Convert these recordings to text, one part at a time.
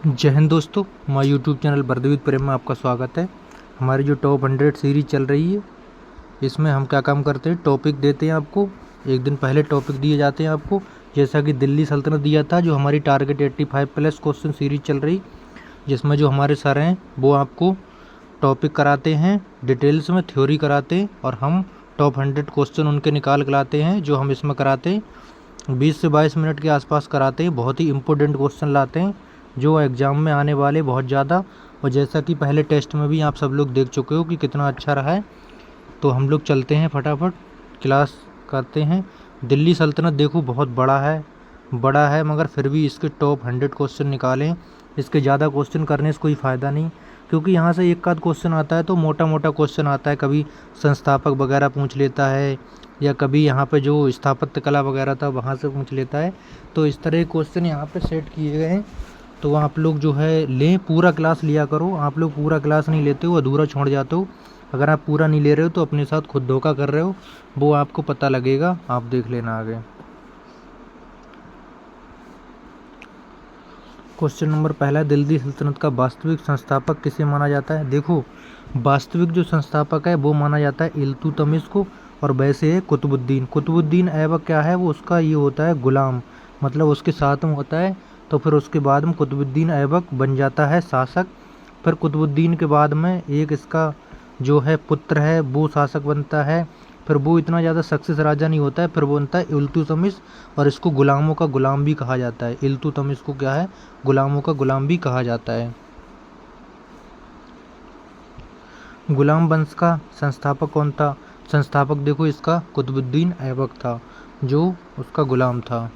जय हिंद दोस्तों, हमारे यूट्यूब चैनल बर्दविद प्रेम में आपका स्वागत है। हमारी जो टॉप 100 सीरीज चल रही है, इसमें हम क्या काम करते हैं, टॉपिक देते हैं आपको। एक दिन पहले टॉपिक दिए जाते हैं आपको, जैसा कि दिल्ली सल्तनत दिया था, जो हमारी टारगेट 85 प्लस क्वेश्चन सीरीज चल रही, जिसमें जो हमारे सर हैं वो आपको टॉपिक कराते हैं, डिटेल्स में थ्योरी कराते हैं, और हम टॉप 100 क्वेश्चन उनके निकाल के लाते हैं, जो हम इसमें कराते हैं 20 से 22 मिनट के आसपास कराते हैं। बहुत ही इंपॉर्टेंट क्वेश्चन लाते हैं जो एग्ज़ाम में आने वाले बहुत ज़्यादा। और जैसा कि पहले टेस्ट में भी आप सब लोग देख चुके हो कि कितना अच्छा रहा है, तो हम लोग चलते हैं फटाफट क्लास करते हैं। दिल्ली सल्तनत देखो बहुत बड़ा है, मगर फिर भी इसके टॉप 100 क्वेश्चन निकालें। इसके ज़्यादा क्वेश्चन करने से कोई फ़ायदा नहीं, क्योंकि यहाँ से एक आध क्वेश्चन आता है तो मोटा मोटा क्वेश्चन आता है, कभी संस्थापक वगैरह पूछ लेता है, या कभी यहाँ पे जो स्थापत्य कला वगैरह था वहाँ से पूछ लेता है। तो इस तरह के क्वेश्चन यहाँ पे सेट किए गए हैं, तो आप लोग जो है लें, पूरा क्लास लिया करो। आप लोग पूरा क्लास नहीं लेते हो, अधूरा छोड़ जाते हो। अगर आप पूरा नहीं ले रहे हो तो अपने साथ खुद धोखा कर रहे हो, वो आपको पता लगेगा। आप देख लेना आगे। क्वेश्चन नंबर पहला, दिल्ली सल्तनत का वास्तविक संस्थापक किसे माना जाता है। देखो, वास्तविक जो संस्थापक है वो माना जाता है इल्तुतमिश को, और वैसे है कुतुबुद्दीन। कुतुबुद्दीन ऐबक क्या है, वो उसका ये होता है गुलाम, मतलब उसके साथ में होता है। तो फिर उसके बाद में कुतुबुद्दीन ऐबक बन जाता है शासक। फिर कुतुबुद्दीन के बाद में एक इसका जो है पुत्र है वो शासक बनता है। फिर वो इतना ज़्यादा सक्सेस राजा नहीं होता है, फिर वो बनता है इल्तुतमिश, और इसको गुलामों का गुलाम भी कहा जाता है। इल्तुतमिश को क्या है, गुलामों का गुलाम भी कहा जाता है। गुलाम वंश का संस्थापक कौन था। संस्थापक देखो इसका कुतुबुद्दीन ऐबक था, जो उसका गुलाम था।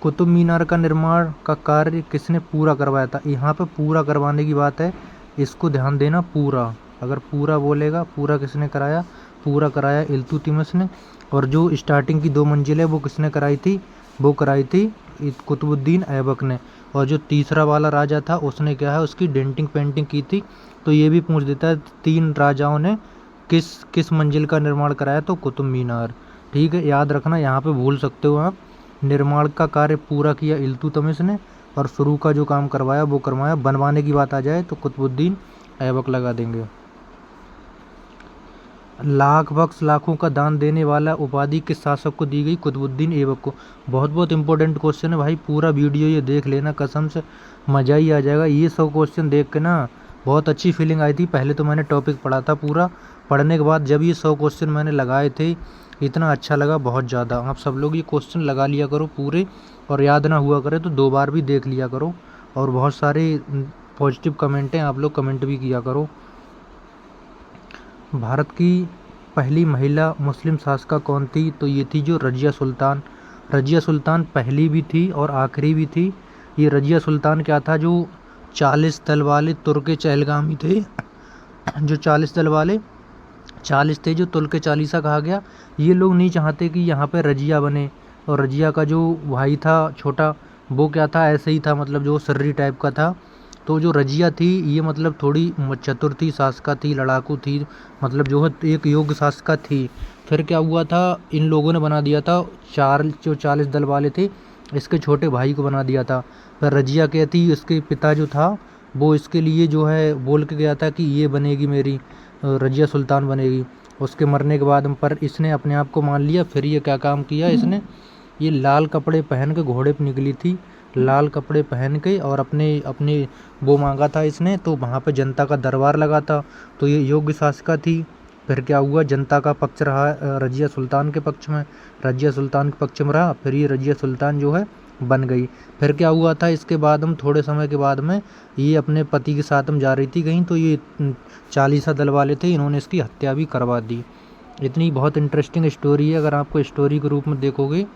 कुतुब मीनार का निर्माण का कार्य किसने पूरा करवाया था। यहाँ पे पूरा करवाने की बात है, इसको ध्यान देना। पूरा, अगर पूरा बोलेगा, पूरा किसने कराया, पूरा कराया इल्तुतमिश ने। और जो स्टार्टिंग की 2 मंजिल है वो किसने कराई थी, वो कराई थी कुतुबुद्दीन ऐबक ने। और जो तीसरा वाला राजा था उसने क्या है, उसकी डेंटिंग पेंटिंग की थी। तो ये भी पूछ देता है 3 राजाओं ने किस किस मंजिल का निर्माण कराया, तो कुतुब मीनार। ठीक है, याद रखना, यहाँ पे भूल सकते हो आप। निर्माण का कार्य पूरा किया इल्तुतमिश ने, और शुरू का जो काम करवाया वो करवाया। बनवाने की बात आ जाए तो कुतुबुद्दीन ऐबक लगा देंगे। लाख बख्श लाखों का दान देने वाला उपाधि किस शासक को दी गई, कुतुबुद्दीन ऐबक को। बहुत इंपॉर्टेंट क्वेश्चन है भाई, पूरा वीडियो ये देख लेना, कसम से मज़ा ही आ जाएगा। ये 100 क्वेश्चन देख के ना बहुत अच्छी फीलिंग आई थी। पहले तो मैंने टॉपिक पढ़ा था पूरा, पढ़ने के बाद जब ये 100 क्वेश्चन मैंने लगाए थे, इतना अच्छा लगा, बहुत ज़्यादा। आप सब लोग ये क्वेश्चन लगा लिया करो पूरे, और याद ना हुआ करे तो 2 बार भी देख लिया करो। और बहुत सारे पॉजिटिव कमेंट हैं, आप लोग कमेंट भी किया करो। भारत की पहली महिला मुस्लिम शासिका कौन थी, तो ये थी जो रजिया सुल्तान। रजिया सुल्तान पहली भी थी और आखिरी भी थी। ये रजिया सुल्तान क्या था, जो 40 दल वाले तुर्क चहलगामी थे, जो 40 दल वाले 40 थे, जो तुर्क चालीसा कहा गया। ये लोग नहीं चाहते कि यहाँ पे रजिया बने, और रजिया का जो भाई था छोटा, वो क्या था, ऐसे ही था, मतलब जो सर्री टाइप का था। तो जो रजिया थी ये मतलब थोड़ी चतुर थी, शासिका थी, लड़ाकू थी, मतलब जो है एक योग्य शासिका थी। फिर क्या हुआ था, इन लोगों ने बना दिया था, जो 40 दल वाले थे, इसके छोटे भाई को बना दिया था। फिर रजिया कहती, इसके पिता जो था वो इसके लिए जो है बोल के गया था कि ये बनेगी मेरी, रजिया सुल्तान बनेगी। उसके मरने के बाद पर इसने अपने आप को मान लिया। फिर ये क्या काम किया इसने, ये लाल कपड़े पहन के घोड़े पर निकली थी, लाल कपड़े पहन के, और अपने अपने वो मांगा था इसने, तो वहाँ पे जनता का दरबार लगा था। तो ये योग्य शासिका थी। फिर क्या हुआ, जनता का पक्ष रहा रजिया सुल्तान के पक्ष में, रजिया सुल्तान के पक्ष में रहा। फिर ये रजिया सुल्तान जो है बन गई। फिर क्या हुआ था, इसके बाद हम थोड़े समय के बाद में ये अपने पति के साथ हम जा रही थी कहीं, तो ये 40 दल वाले थे, इन्होंने इसकी हत्या भी करवा दी। इतनी बहुत इंटरेस्टिंग स्टोरी है, अगर आपको स्टोरी के रूप में देखोगे।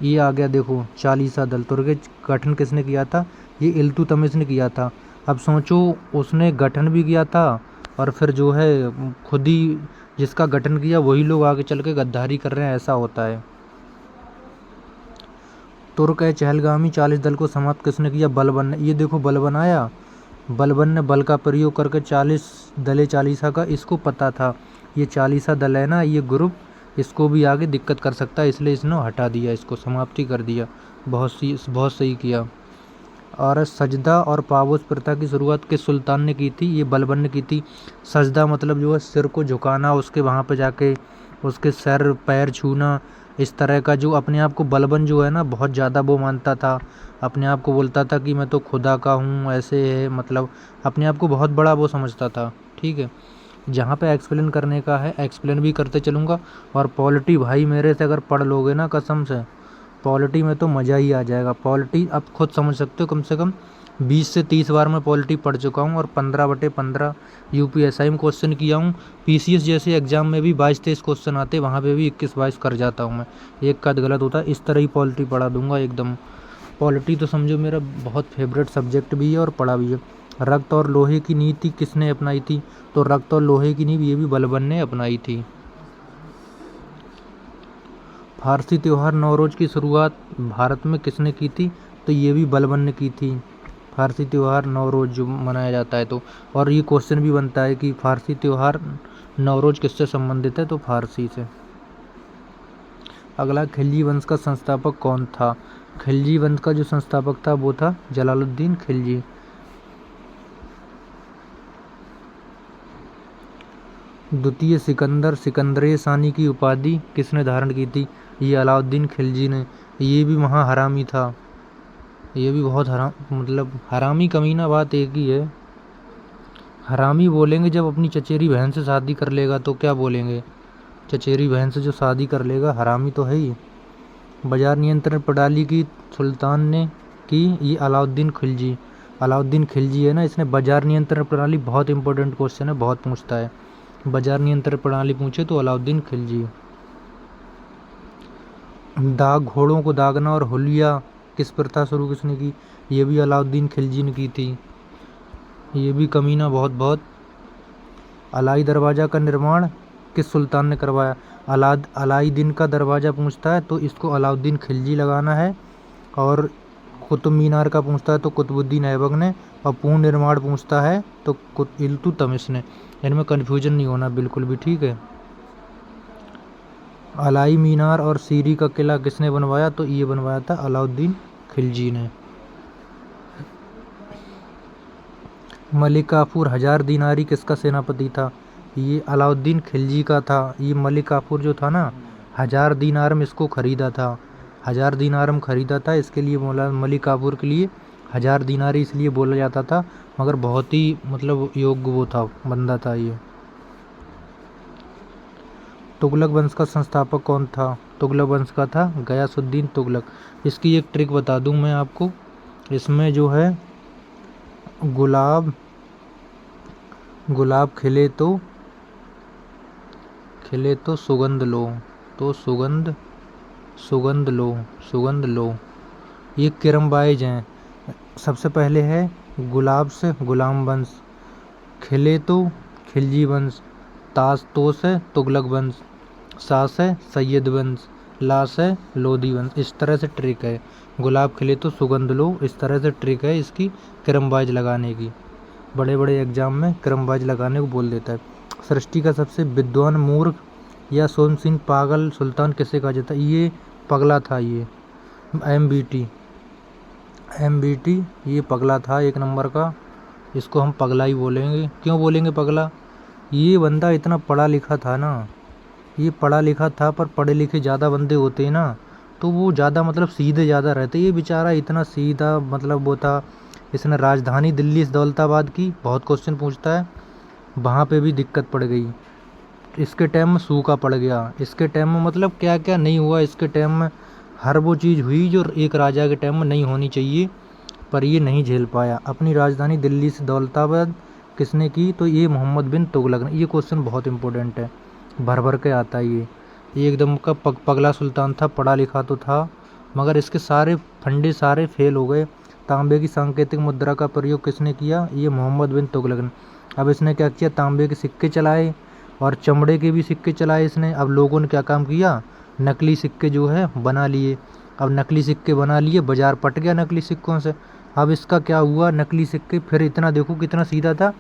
ये आ गया देखो 40 दल, तुर्क गठन किसने किया था, ये इल्तुतमिश ने किया था। अब सोचो, उसने गठन भी किया था, और फिर जो है खुद ही जिसका गठन किया वही लोग आगे चल के गद्दारी कर रहे हैं, ऐसा होता है। तुर्क चहलगामी 40 दल को समाप्त किसने किया, बलबन ने। ये देखो बलबन आया, बलबन ने बल का प्रयोग करके 40 दले चालीसा का, इसको पता था ये 40 दल है ना, ये ग्रुप इसको भी आगे दिक्कत कर सकता है, इसलिए इसने हटा दिया, इसको समाप्ति कर दिया। बहुत सही किया। और सजदा और पापोस प्रथा की शुरुआत किस सुल्तान ने की थी? ये बलबन ने की थी। सजदा मतलब जो है सिर को झुकाना, उसके वहाँ पे जाके उसके सर पैर छूना, इस तरह का। जो अपने आप को बलबन जो है ना बहुत ज़्यादा वो मानता था, अपने आप को बोलता था कि मैं तो खुदा का हूँ, ऐसे है, मतलब अपने आप को बहुत बड़ा वो समझता था। ठीक है, जहाँ पे एक्सप्लेन करने का है एक्सप्लेन भी करते चलूँगा। और पॉलिटी भाई मेरे से अगर पढ़ लोगे ना कसम से, पॉलिटी में तो मज़ा ही आ जाएगा। पॉलिटी आप खुद समझ सकते हो, कम से कम 20 से 30 बार मैं पॉलिटी पढ़ चुका हूँ और 15/15 यूपीएसआई में क्वेश्चन किया हूँ। पीसीएस जैसे एग्जाम में भी 22-23 क्वेश्चन आते, वहाँ पे भी 21-22 कर जाता हूँ मैं, एक का गलत होता है। इस तरह ही पॉलिटी पढ़ा दूंगा एकदम। पॉलिटी तो समझो मेरा बहुत फेवरेट सब्जेक्ट भी है और पढ़ा भी है। रक्त और लोहे की नीति किसने अपनाई थी? तो रक्त और लोहे की नीति ये भी बलबन ने अपनाई थी। फारसी त्यौहार नवरोज की शुरुआत भारत में किसने की थी? तो ये भी बलबन ने की थी। फारसी त्यौहार नवरोज जो मनाया जाता है, तो और ये क्वेश्चन भी बनता है कि फारसी त्यौहार नवरोज किससे संबंधित है? तो फारसी से। अगला, खिलजी वंश का संस्थापक कौन था? खिलजी वंश का जो संस्थापक था वो था जलालुद्दीन खिलजी। द्वितीय सिकंदर सिकंदर सानी की उपाधि किसने धारण की थी? ये अलाउद्दीन खिलजी ने। ये भी वहाँ हरामी था, ये भी बहुत हराम, मतलब हरामी कमीना, बात एक ही है। हरामी बोलेंगे जब अपनी चचेरी बहन से शादी कर लेगा, तो क्या बोलेंगे? चचेरी बहन से जो शादी कर लेगा हरामी तो है ही। बाजार नियंत्रण प्रणाली की सुल्तान ने की? ये अलाउद्दीन खिलजी। अलाउद्दीन खिलजी है ना, इसने बाजार नियंत्रण प्रणाली, बहुत इंपॉर्टेंट क्वेश्चन है, बहुत पूछता है। बाजार नियंत्रण प्रणाली पूछे तो अलाउद्दीन खिलजी। दाग, घोड़ों को दागना और हुलिया किस प्रथा शुरू किसने की? ये भी अलाउद्दीन खिलजी ने की थी। ये भी कमीना बहुत बहुत। अलाई दरवाज़ा का निर्माण किस सुल्तान ने करवाया? अलाई दिन का दरवाज़ा पूछता है तो इसको अलाउद्दीन खिलजी लगाना है। और कुतुब मीनार का पूछता है तो कुतुबुद्दीन ऐबक ने। और पूर्ण निर्माण पूछता है तो इल्तुतमिश ने। इनमें कन्फ्यूजन नहीं होना बिल्कुल भी, ठीक है। अलाई मीनार और सीरी का किला किसने बनवाया? तो ये बनवाया था अलाउद्दीन खिलजी ने। मलिक काफूर 1000 दीनारी किसका सेनापति था? ये अलाउद्दीन खिलजी का था। ये मलिक काफूर जो था ना, 1000 दीनारम इसको खरीदा था, 1000 दीनारम खरीदा था। इसके लिए बोला मलिक काफूर के लिए 1000 दीनारी इसलिए बोला जाता था, मगर बहुत ही मतलब योग्य वो था, बंदा था ये। तुगलक वंश का संस्थापक कौन था? तुगलक वंश का था गयासुद्दीन तुगलक। इसकी एक ट्रिक बता दूं मैं आपको, इसमें जो है गुलाब खिले तो सुगंध लो, तो सुगंध लो। ये किरमबाइज हैं। सबसे पहले है गुलाब से गुलाम वंश, खिले तो खिलजी वंश, ताश तो से तुगलक वंश, सा से सैयद वंश, ला से लोधी वंश। इस तरह से ट्रिक है, गुलाब खिले तो सुगंध लो, इस तरह से ट्रिक है इसकी क्रमवाइज लगाने की। बड़े बड़े एग्जाम में क्रमवाइज लगाने को बोल देता है। सृष्टि का सबसे विद्वान मूर्ख या सोमसिंह पागल सुल्तान किसे कहा जाता है? ये पगला था, ये एमबीटी ये पगला था, एक नंबर का। इसको हम पगला ही बोलेंगे। क्यों बोलेंगे पगला? ये बंदा इतना पढ़ा लिखा था ना, ये पढ़ा लिखा था, पर पढ़े लिखे ज़्यादा बंदे होते हैं ना तो वो ज़्यादा मतलब सीधे ज़्यादा रहते। ये बेचारा इतना सीधा मतलब वो था। इसने राजधानी दिल्ली से दौलताबाद की, बहुत क्वेश्चन पूछता है, वहाँ पे भी दिक्कत पड़ गई। इसके टाइम में सूखा पड़ गया, इसके टाइम में मतलब क्या क्या नहीं हुआ। इसके टाइम में हर वो चीज़ हुई जो एक राजा के टाइम में नहीं होनी चाहिए, पर ये नहीं झेल पाया। अपनी राजधानी दिल्ली से दौलताबाद किसने की? तो ये मोहम्मद बिन तुगलक ने। ये क्वेश्चन बहुत इंपॉर्टेंट है, भर भर के आता है ये एकदम का पगला सुल्तान था, पढ़ा लिखा तो था, मगर इसके सारे फंडे सारे फेल हो गए। तांबे की सांकेतिक मुद्रा का प्रयोग किसने किया? ये मोहम्मद बिन तुगलक ने। अब इसने क्या किया, तांबे के सिक्के चलाए और चमड़े के भी सिक्के चलाए इसने। अब लोगों ने क्या काम किया, नकली सिक्के जो है बना लिए। अब नकली सिक्के बना लिए, बाजार पट गया नकली सिक्कों से। अब इसका क्या हुआ, नकली सिक्के फिर इतना देखो कितना सीधा था,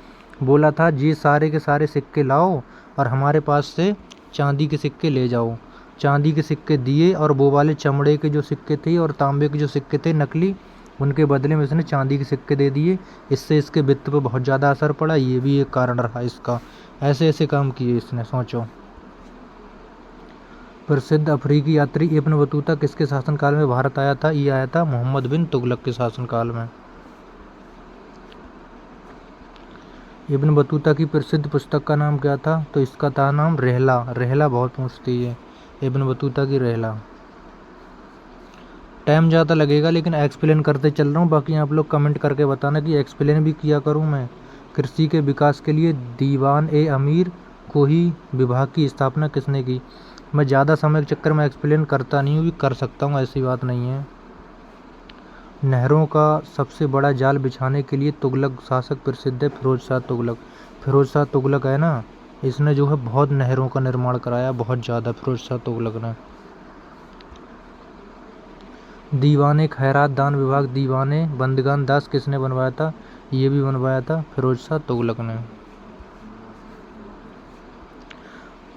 बोला था ये सारे के सारे सिक्के लाओ और हमारे पास से चांदी के सिक्के ले जाओ। चांदी के सिक्के दिए और वो वाले चमड़े के जो सिक्के थे और तांबे के जो सिक्के थे नकली, उनके बदले में इसने चांदी के सिक्के दे दिए। इससे इसके वित्त पर बहुत ज़्यादा असर पड़ा, ये भी एक कारण रहा इसका। ऐसे ऐसे काम किए इसने, सोचो। प्रसिद्ध अफ्रीकी यात्री इब्न बतूता किसके शासनकाल में भारत आया था? ये आया था मोहम्मद बिन तुगलक के शासनकाल में। इब्न बतूता की प्रसिद्ध पुस्तक का नाम क्या था? तो इसका था नाम रहला। रहला बहुत पूछती है, इब्न बतूता की रहला। टाइम ज़्यादा लगेगा लेकिन एक्सप्लेन करते चल रहा हूँ, बाकी आप लोग कमेंट करके बताना कि एक्सप्लेन भी किया करूँ मैं। कृषि के विकास के लिए दीवान ए अमीर कोही विभाग की स्थापना किसने की? मैं ज़्यादा समय के चक्कर में एक्सप्लेन करता नहीं हूँ, भी कर सकता हूँ, ऐसी बात नहीं है। नहरों का सबसे बड़ा जाल बिछाने के लिए तुगलक शासक प्रसिद्ध है फिरोज शाह तुगलक। फिरोज शाह तुगलक है ना, इसने जो है बहुत नहरों का निर्माण कराया, बहुत ज़्यादा, फिरोज शाह तुगलक ने। दीवाने खैरात दान विभाग दीवाने बंदगान दास किसने बनवाया था? ये भी बनवाया था फिरोज शाह तुगलक ने।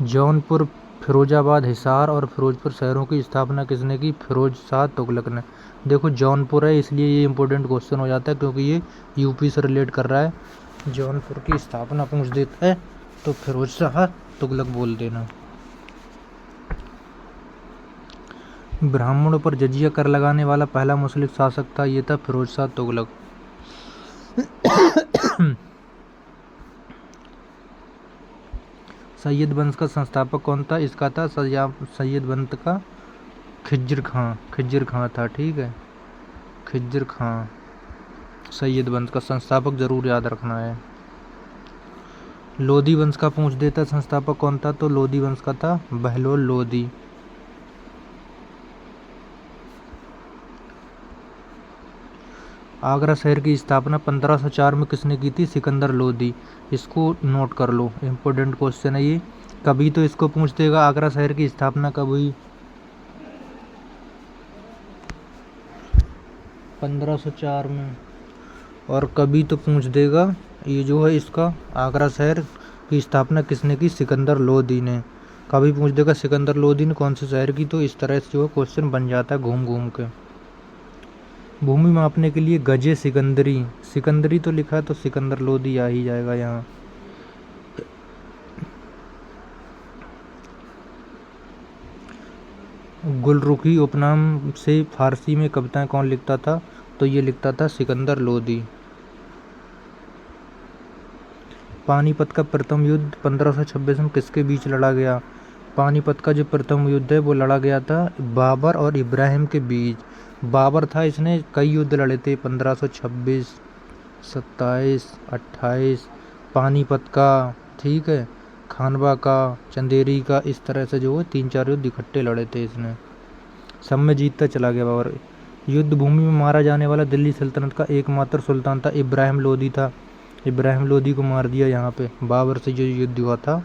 जौनपुर, फिरोजाबाद, हिसार और फिरोजपुर शहरों की स्थापना किसने की? फिरोज शाह तुगलक ने। देखो जौनपुर है इसलिए ये इंपॉर्टेंट क्वेश्चन हो जाता है, क्योंकि ये यूपी से रिलेट कर रहा है। जौनपुर की स्थापना पूछ देता है तो फिरोज शाह तुगलक बोल देना। ब्राह्मणों पर जजिया कर लगाने वाला पहला मुस्लिम शासक था, ये था फिरोज शाह तुगलक। सैयद वंश का संस्थापक कौन था? इसका था सैयद वंश का खिज्र खां। खिज्र खां था, ठीक है, खिज्र खां। सैयद वंश का संस्थापक जरूर याद रखना है। लोधी वंश का पूछ देता संस्थापक कौन था? तो लोधी वंश का था बहलोल लोधी। आगरा शहर की स्थापना 1504 में किसने की थी? सिकंदर लोधी। इसको नोट कर लो, इम्पोर्टेंट क्वेश्चन है ये। कभी तो इसको पूछ देगा आगरा शहर की स्थापना कब हुई? 1504 में। और कभी तो पूछ देगा ये जो है इसका आगरा शहर की स्थापना किसने की? सिकंदर लोधी ने। कभी पूछ देगा सिकंदर लोधी ने कौन से शहर की? तो इस तरह से जो है क्वेश्चन बन जाता है घूम घूम के। भूमि मापने के लिए गजे सिकंदरी, सिकंदरी तो लिखा है तो सिकंदर लोधी आ ही जाएगा यहाँ। गुलरुखी उपनाम से फारसी में कविताएं कौन लिखता था? तो ये लिखता था सिकंदर लोधी। पानीपत का प्रथम युद्ध 1526 में किसके बीच लड़ा गया? पानीपत का जो प्रथम युद्ध है वो लड़ा गया था बाबर और इब्राहिम के बीच। बाबर था, इसने कई युद्ध लड़े थे, 1526, 27, 28, पानीपत का, ठीक है, खानवा का, चंदेरी का, इस तरह से जो है 3-4 युद्ध इकट्ठे लड़े थे इसने। सब में जीतता चला गया बाबर। युद्ध भूमि में मारा जाने वाला दिल्ली सल्तनत का एकमात्र सुल्तान था, इब्राहिम लोधी था। इब्राहिम लोधी को मार दिया यहाँ पे बाबर से जो युद्ध हुआ था।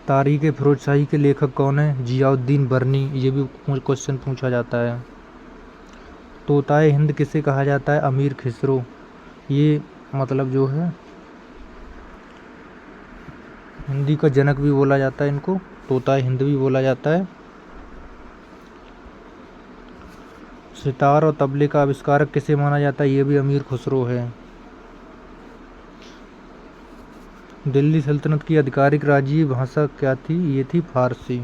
तारीख फिरोजशाही के लेखक कौन है? जियाउद्दीन बरनी। ये भी क्वेश्चन पूछा जाता है। तोताए हिंद किसे कहा जाता है? अमीर खिसरो। ये मतलब जो है हिंदी का जनक भी बोला जाता है इनको, तोताए हिंद भी बोला जाता है। सितार और तबले का आविष्कारक किसे माना जाता है? ये भी अमीर खुसरो है। दिल्ली सल्तनत की आधिकारिक राज्यीय भाषा क्या थी? ये थी फारसी।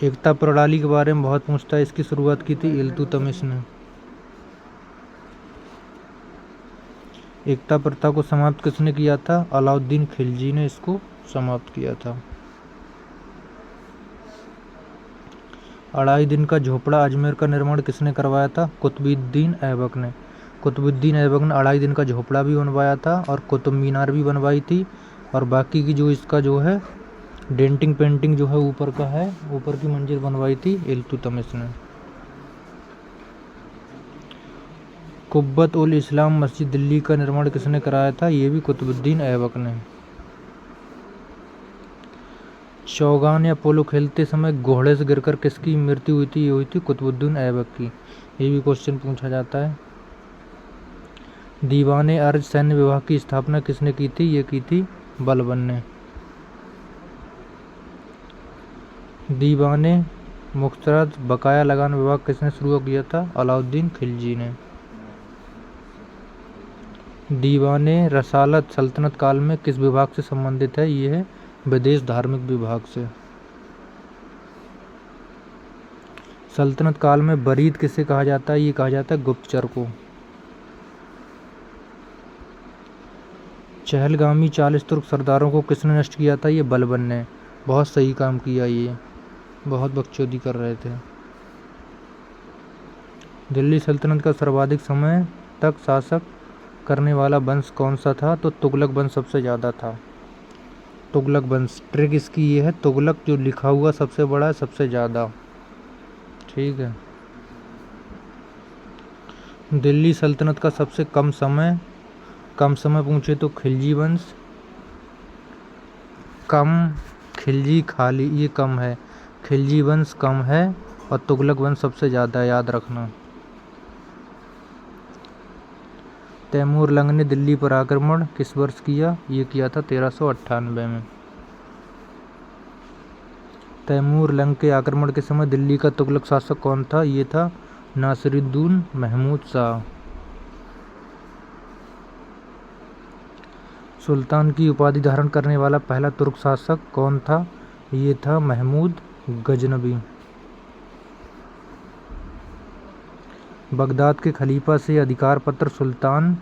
एकता प्रणाली के बारे में बहुत पूछता है, इसकी शुरुआत की थी इल्तुतमिश ने। एकता प्रथा को समाप्त किसने किया था? अलाउद्दीन खिलजी ने इसको समाप्त किया था। अढ़ाई दिन का झोपड़ा अजमेर का निर्माण किसने करवाया था? कुतुबुद्दीन ऐबक ने। कुतुबुद्दीन ऐबक ने अढ़ाई दिन का झोपड़ा भी बनवाया था और कुतुब मीनार भी बनवाई थी। और बाकी की जो इसका जो है डेंटिंग पेंटिंग जो है ऊपर का है, ऊपर की मंजिल बनवाई थी इल्तुतमिश ने। कुब्बत उल इस्लाम मस्जिद दिल्ली का निर्माण किसने कराया था? ये भी कुतुबुद्दीन ऐबक ने। चौगान या पोलो खेलते समय घोड़े से गिरकर किसकी मृत्यु हुई थी? ये हुई थी कुतुबुद्दीन ऐबक की। ये भी क्वेश्चन पूछा जाता है। दीवाने अर्ध सैन्य विभाग की स्थापना किसने की थी? ये की थी बलबन ने। दीवाने मुख्तरत बकाया लगान विभाग किसने शुरू किया था? अलाउद्दीन खिलजी ने। दीवाने रसालत सल्तनत काल में किस विभाग से संबंधित है? ये है विदेश धार्मिक विभाग से। सल्तनत काल में बरीद किसे कहा जाता है? ये कहा जाता है गुप्तचर को। चहलगामी 40 तुर्क सरदारों को किसने नष्ट किया था? ये बलबन ने। बहुत सही काम किया, ये बहुत बकचोदी कर रहे थे। दिल्ली सल्तनत का सर्वाधिक समय तक शासक करने वाला वंश कौन सा था? तो तुगलक वंश सबसे ज़्यादा था। तुगलक वंश, ट्रिक इसकी ये है, तुगलक जो लिखा हुआ सबसे बड़ा है, सबसे ज़्यादा। ठीक है। दिल्ली सल्तनत का सबसे कम समय पूछे तो खिलजी वंश कम, खिलजी खाली, ये कम है। खिलजी वंश कम है और तुगलक वंश सबसे ज़्यादा है, याद रखना। तैमूर लंग ने दिल्ली पर आक्रमण किस वर्ष किया? ये किया था 1398 में। तैमूर लंग के आक्रमण के समय दिल्ली का तुगलक शासक कौन था? ये था नासिरुद्दीन महमूद शाह। सुल्तान की उपाधि धारण करने वाला पहला तुर्क शासक कौन था? ये था महमूद गजनबी। बगदाद के खलीफा से अधिकार पत्र सुल्तान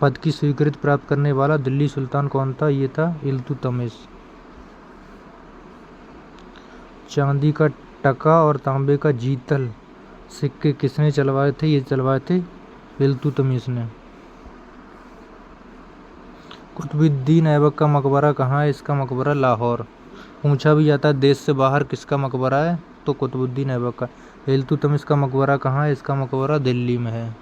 पद की स्वीकृति प्राप्त करने वाला दिल्ली सुल्तान कौन था? ये था इल्तुतमिश। चांदी का टका और तांबे का जीतल सिक्के किसने चलवाए थे? ये चलवाए थे इल्तुतमिश ने। कुतुबुद्दीन ऐबक का मकबरा कहाँ है? इसका मकबरा लाहौर। पूछा भी जाता है देश से बाहर किसका मकबरा है, तो कुतुबुद्दीन ऐबक का। इल्तुतमिश का मकबरा कहाँ है? इसका मकबरा दिल्ली में है।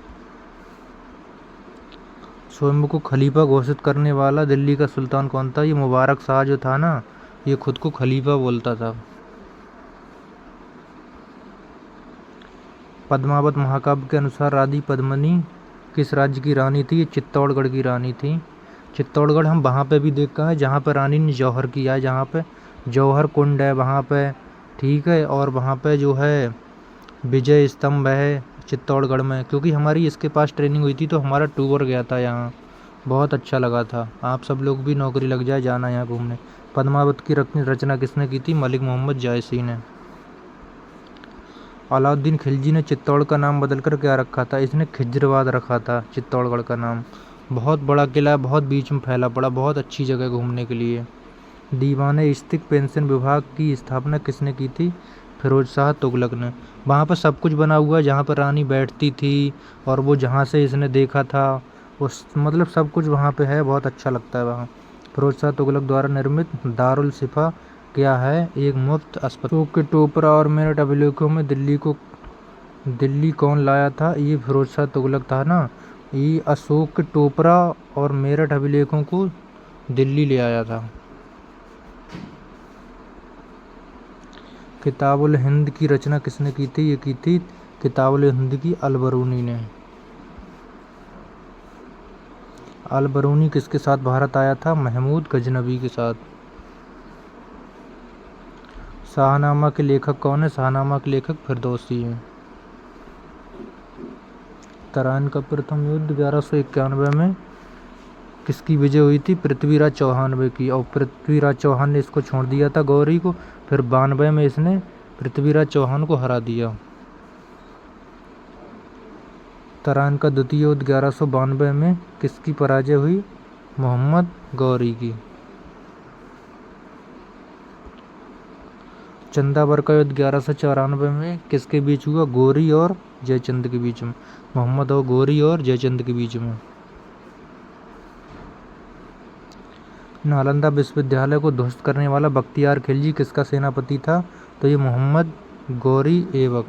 स्वयं को खलीफा घोषित करने वाला दिल्ली का सुल्तान कौन था? ये मुबारक शाह जो था ना, ये खुद को खलीफा बोलता था। पद्मावत महाकाव्य के अनुसार रानी पद्मिनी किस राज्य की रानी थी? ये चित्तौड़गढ़ की रानी थी। चित्तौड़गढ़ हम वहाँ पे भी देखा है जहाँ पे रानी ने जौहर किया है, जहाँ पे जौहर कुंड है वहाँ पे, ठीक है। और वहाँ पे जो है विजय स्तंभ है चित्तौड़गढ़ में, क्योंकि हमारी इसके पास ट्रेनिंग हुई थी तो हमारा टूर गया था यहाँ, बहुत अच्छा लगा था। आप सब लोग भी नौकरी लग जाए, जाना यहाँ घूमने। पद्मावत की रचना किसने की थी? मलिक मोहम्मद जायसी ने। अलाउद्दीन खिलजी ने चित्तौड़ का नाम बदलकर क्या रखा था? इसने खिजराबाद रखा था चित्तौड़गढ़ का नाम। बहुत बड़ा किला है, बहुत बीच में फैला पड़ा, बहुत अच्छी जगह घूमने के लिए। दीवाने इस्तिक पेंशन विभाग की स्थापना किसने की थी? फिरोज शाह तुगलक ने। वहाँ पर सब कुछ बना हुआ है, जहाँ पर रानी बैठती थी और वो जहाँ से इसने देखा था उस मतलब सब कुछ वहाँ पे है, बहुत अच्छा लगता है वहाँ। फिरोज शाह तुगलक द्वारा निर्मित दारुल शिफा क्या है? एक मुफ्त अस्पताल। अशोक के टोपरा और मेरठ अभिलेखों में दिल्ली कौन लाया था? ये फिरोज शाह तुगलक था ना। ये अशोक के टोपरा और मेरठ अभिलेखों को दिल्ली ले आया था। किताबुल हिंद की रचना किसने की थी? ये की थी किताबुल हिंद की अल-बरूनी ने। अल-बरूनी किसके साथ भारत आया था? महमूद गजनबी के साथ। शाहनामा के लेखक कौन है? शाहनामा के लेखक फिरदौसी हैं। तराइन का प्रथम युद्ध 1191 में किसकी विजय हुई थी? पृथ्वीराज चौहान की। और पृथ्वीराज चौहान ने इसको छोड़ दिया था गौरी को, फिर 92 में इसने पृथ्वीराज चौहान को हरा दिया। तराइन का द्वितीय युद्ध 1192 में किसकी पराजय हुई? मोहम्मद गौरी की। चंदावर का युद्ध 1194 में किसके बीच हुआ? गौरी और जयचंद के बीच में। मोहम्मद और गौरी और जयचंद के बीच में। नालंदा विश्वविद्यालय को ध्वस्त करने वाला बख्तियार खिलजी किसका सेनापति था? तो ये मोहम्मद गौरी ऐबक।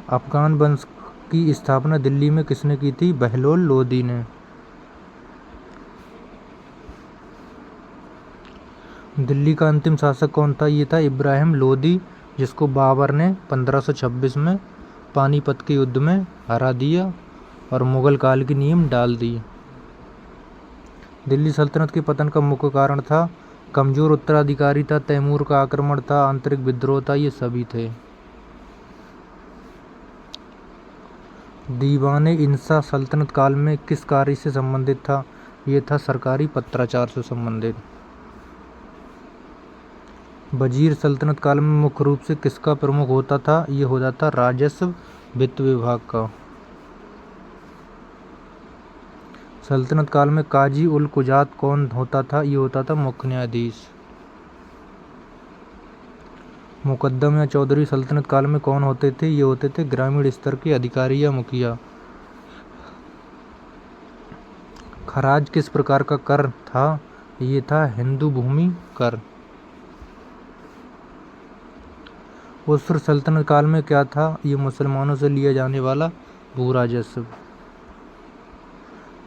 अफगान वंश की स्थापना दिल्ली में किसने की थी? बहलोल लोदी ने। दिल्ली का अंतिम शासक कौन था? ये था इब्राहिम लोदी, जिसको बाबर ने 1526 में पानीपत के युद्ध में हरा दिया। और मुग़ल काल की नींव डाल दी। दिल्ली सल्तनत के पतन का मुख्य कारण था कमज़ोर उत्तराधिकारी था, तैमूर का आक्रमण था, आंतरिक विद्रोह था, ये सभी थे। दीवाने इंसा सल्तनत काल में किस कार्य से संबंधित था? ये था सरकारी पत्राचार से संबंधित। वजीर सल्तनत काल में मुख्य रूप से किसका प्रमुख होता था? ये होता था राजस्व वित्त विभाग का। सल्तनत काल में काजी उल कुजात कौन होता था? ये होता था मुख्य न्यायाधीश। मुकद्दम या चौधरी सल्तनत काल में कौन होते थे? ये होते थे ग्रामीण स्तर के अधिकारी या मुखिया। खराज किस प्रकार का कर था? ये था हिंदू भूमि कर। उसर सल्तनत काल में क्या था? ये मुसलमानों से लिया जाने वाला भू राजस्व।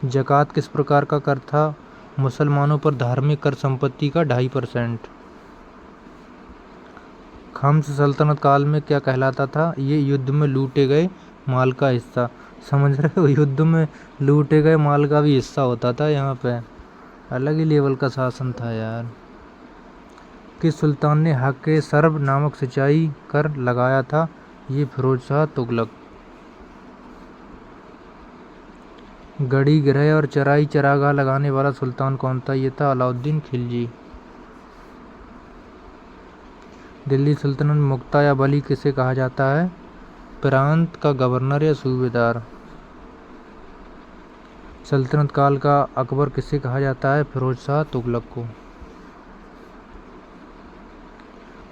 ज़कात किस प्रकार का कर था? मुसलमानों पर धार्मिक कर संपत्ति का 2.5%। खम्स सल्तनत काल में क्या कहलाता था? ये युद्ध में लूटे गए माल का हिस्सा। समझ रहे हो, युद्ध में लूटे गए माल का भी हिस्सा होता था यहाँ पे। अलग ही लेवल का शासन था यार। किस सुल्तान ने हक सर्ब नामक सिंचाई कर लगाया था? ये फिरोज शाह तुगलक। गढ़ी गृह और चराई चरागाह लगाने वाला सुल्तान कौन था? ये था अलाउद्दीन खिलजी। दिल्ली सल्तनत में मुक्ता या वली किसे कहा जाता है? प्रांत का गवर्नर या सूबेदार। सल्तनत काल का अकबर किसे कहा जाता है? फिरोज शाह तुगलक को।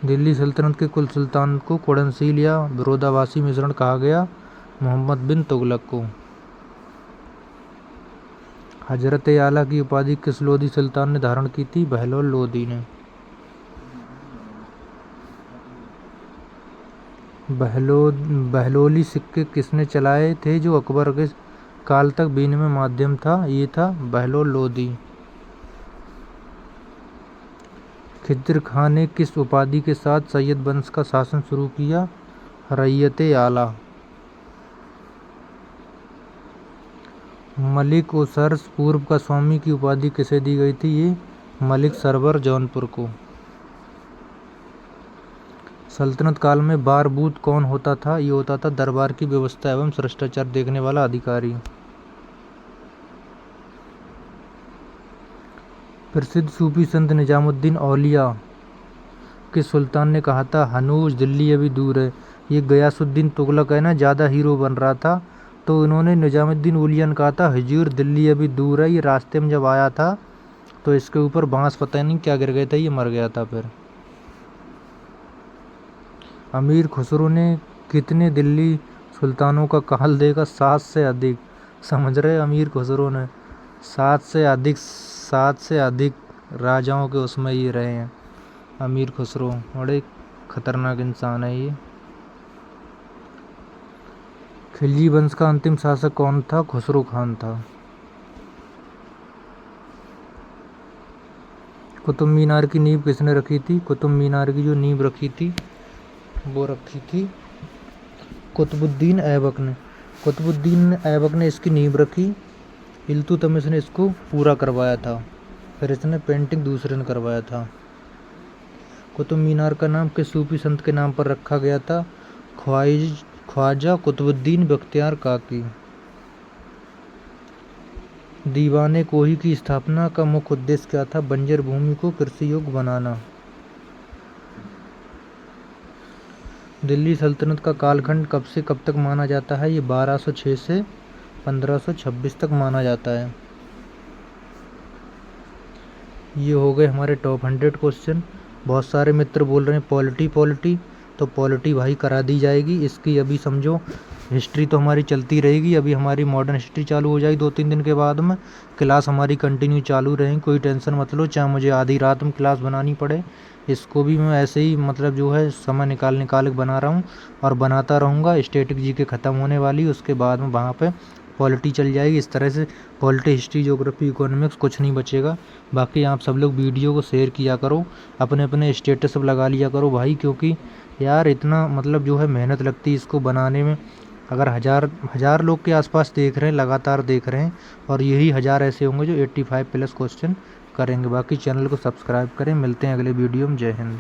दिल्ली सल्तनत के कुल सुल्तान को कुड़नशील या विरोधाभासी मिश्रण कहा गया? मोहम्मद बिन तुगलक को। हजरत आला की उपाधि किस लोधी सुल्तान ने धारण की थी? बहलोल लोधी ने। बहलोली सिक्के किसने चलाए थे जो अकबर के काल तक विनिमय माध्यम था? ये था बहलोल लोधी। खिज़्र खां ने किस उपाधि के साथ सैयद वंश का शासन शुरू किया? रैयत आला। मलिक ओसर्स पूर्व का स्वामी की उपाधि किसे दी गई थी? ये मलिक सरवर जौनपुर को। सल्तनत काल में बारबूत कौन होता था? ये होता था दरबार की व्यवस्था एवं शिष्टाचार देखने वाला अधिकारी। प्रसिद्ध सूफी संत निजामुद्दीन औलिया के सुल्तान ने कहा था हनूज दिल्ली अभी दूर है। ये गयासुद्दीन तुगलक है ना, ज़्यादा हीरो बन रहा था, तो इन्होंने निजामुद्दीन औलिया ने कहा था हुजूर दिल्ली अभी दूर है। ये रास्ते में जब आया था तो इसके ऊपर बांस पता नहीं क्या गिर गया था, ये मर गया था। फिर अमीर खुसरो ने कितने दिल्ली सुल्तानों का काल देखा? 7 से अधिक। समझ रहे, अमीर खुसरो ने 7 से अधिक राजाओं के उसमें ये रहे हैं। अमीर खुसरो बड़े खतरनाक इंसान है ये। खिलजी वंश का अंतिम शासक कौन था? खुसरो खान था। कुतुब मीनार की नींव किसने रखी थी? कुतुब मीनार की जो नींव रखी थी वो रखी थी कुतुबुद्दीन ऐबक ने। कुतुबुद्दीन ऐबक ने इसकी नींव रखी। इल्तुतमिश ने इसको पूरा करवाया था, फिर इसने पेंटिंग दूसरे ने करवाया था। कुतुब मीनार का नाम किस सूफी संत के नाम पर रखा गया था? ख्वाजा कुतुबुद्दीन बख्तियार काकी। दीवाने कोही की स्थापना का मुख्य उद्देश्य क्या था? बंजर भूमि को कृषि योग्य बनाना। दिल्ली सल्तनत का कालखंड कब से कब तक माना जाता है? ये 1206 से 1526 तक माना जाता है। ये हो गए हमारे टॉप 100 क्वेश्चन। बहुत सारे मित्र बोल रहे हैं पॉलिटी, तो पॉलिटी भाई करा दी जाएगी। इसकी अभी समझो हिस्ट्री तो हमारी चलती रहेगी। अभी हमारी मॉडर्न हिस्ट्री चालू हो जाएगी 2-3 दिन के बाद में। क्लास हमारी कंटिन्यू चालू रहेंगी, कोई टेंशन मत लो। चाहे मुझे आधी रात में क्लास बनानी पड़े, इसको भी मैं ऐसे ही मतलब जो है समय निकाल के बना रहा हूँ और बनाता रहूँगा। स्टैटिक जीके ख़त्म होने वाली, उसके बाद में वहाँ पे पॉलिटी चल जाएगी। इस तरह से पॉलिटी, हिस्ट्री, ज्योग्राफी, इकोनॉमिक्स कुछ नहीं बचेगा। बाकी आप सब लोग वीडियो को शेयर किया करो, अपने अपने स्टेटस सब लगा लिया करो भाई, क्योंकि यार इतना मतलब जो है मेहनत लगती है इसको बनाने में। अगर हज़ार लोग के आसपास देख रहे हैं, लगातार देख रहे हैं, और यही 1000 ऐसे होंगे जो 85 प्लस क्वेश्चन करेंगे। बाकी चैनल को सब्सक्राइब करें। मिलते हैं अगले वीडियो में। जय हिंद।